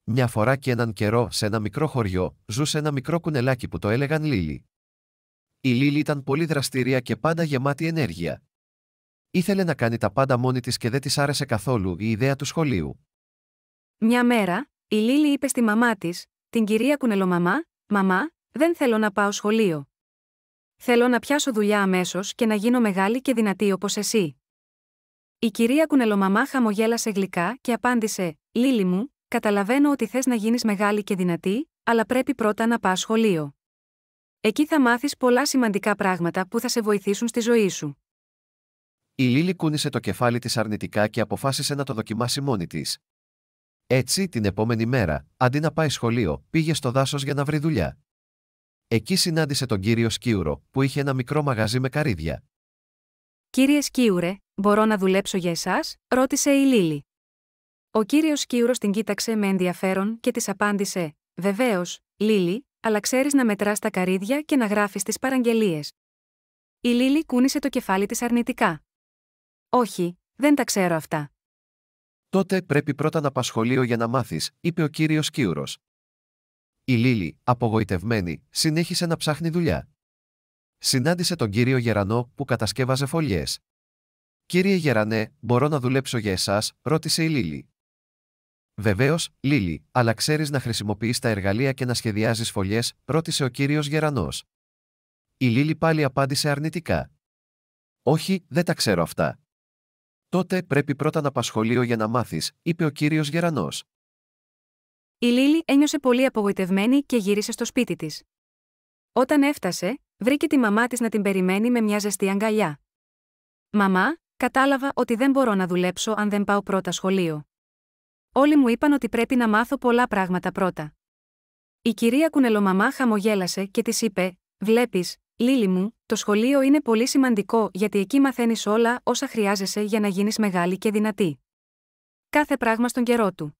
Μια φορά και έναν καιρό, σε ένα μικρό χωριό, ζούσε ένα μικρό κουνελάκι που το έλεγαν Λίλι. Η Λίλι ήταν πολύ δραστήρια και πάντα γεμάτη ενέργεια. Ήθελε να κάνει τα πάντα μόνη της και δεν της άρεσε καθόλου η ιδέα του σχολείου. Μια μέρα, η Λίλι είπε στη μαμά της, την κυρία Κουνελομαμά: «Μαμά, δεν θέλω να πάω σχολείο. Θέλω να πιάσω δουλειά αμέσως και να γίνω μεγάλη και δυνατή όπως εσύ». Η κυρία Κουνελομαμά χαμογέλασε γλυκά και απάντησε: «Λίλι μου, καταλαβαίνω ότι θες να γίνεις μεγάλη και δυνατή, αλλά πρέπει πρώτα να πας σχολείο. Εκεί θα μάθεις πολλά σημαντικά πράγματα που θα σε βοηθήσουν στη ζωή σου». Η Λίλι κούνησε το κεφάλι της αρνητικά και αποφάσισε να το δοκιμάσει μόνη της. Έτσι, την επόμενη μέρα, αντί να πάει σχολείο, πήγε στο δάσος για να βρει δουλειά. Εκεί συνάντησε τον κύριο Σκίουρο, που είχε ένα μικρό μαγαζί με καρύδια. «Κύριε Σκίουρε, μπορώ να δουλέψω για εσάς?» ρώτησε η Λίλι. Ο κύριος Σκίουρος την κοίταξε με ενδιαφέρον και της απάντησε: «Βεβαίως, Λίλι, αλλά ξέρεις να μετράς τα καρύδια και να γράφεις τις παραγγελίες». Η Λίλι κούνησε το κεφάλι της αρνητικά. «Όχι, δεν τα ξέρω αυτά». «Τότε πρέπει πρώτα να πας σχολείο για να μάθεις», είπε ο κύριος Σκίουρος. Η Λίλι, απογοητευμένη, συνέχισε να ψάχνει δουλειά. Συνάντησε τον κύριο Γερανό που κατασκεύαζε φωλιές. «Κύριε Γερανέ, μπορώ να δουλέψω για εσάς?» ρώτησε η Λίλι. «Βεβαίως, Λίλι, αλλά ξέρεις να χρησιμοποιείς τα εργαλεία και να σχεδιάζεις φωλιές?» ρώτησε ο κύριος Γερανός. Η Λίλι πάλι απάντησε αρνητικά. «Όχι, δεν τα ξέρω αυτά». «Τότε πρέπει πρώτα να πας σχολείο για να μάθεις», είπε ο κύριος Γερανός. Η Λίλι ένιωσε πολύ απογοητευμένη και γύρισε στο σπίτι της. Όταν έφτασε, βρήκε τη μαμά της να την περιμένει με μια ζεστή αγκαλιά. «Μαμά, κατάλαβα ότι δεν μπορώ να δουλέψω αν δεν πάω πρώτα σχολείο. Όλοι μου είπαν ότι πρέπει να μάθω πολλά πράγματα πρώτα». Η κυρία Κουνελομαμά χαμογέλασε και της είπε: «Βλέπεις, Λίλι μου, το σχολείο είναι πολύ σημαντικό γιατί εκεί μαθαίνεις όλα όσα χρειάζεσαι για να γίνεις μεγάλη και δυνατή. Κάθε πράγμα στον καιρό του».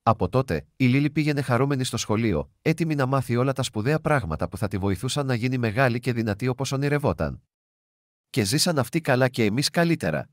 Από τότε, η Λίλι πήγαινε χαρούμενη στο σχολείο, έτοιμη να μάθει όλα τα σπουδαία πράγματα που θα τη βοηθούσαν να γίνει μεγάλη και δυνατή όπως ονειρευόταν. Και ζήσαν αυτοί καλά και εμείς καλύτερα.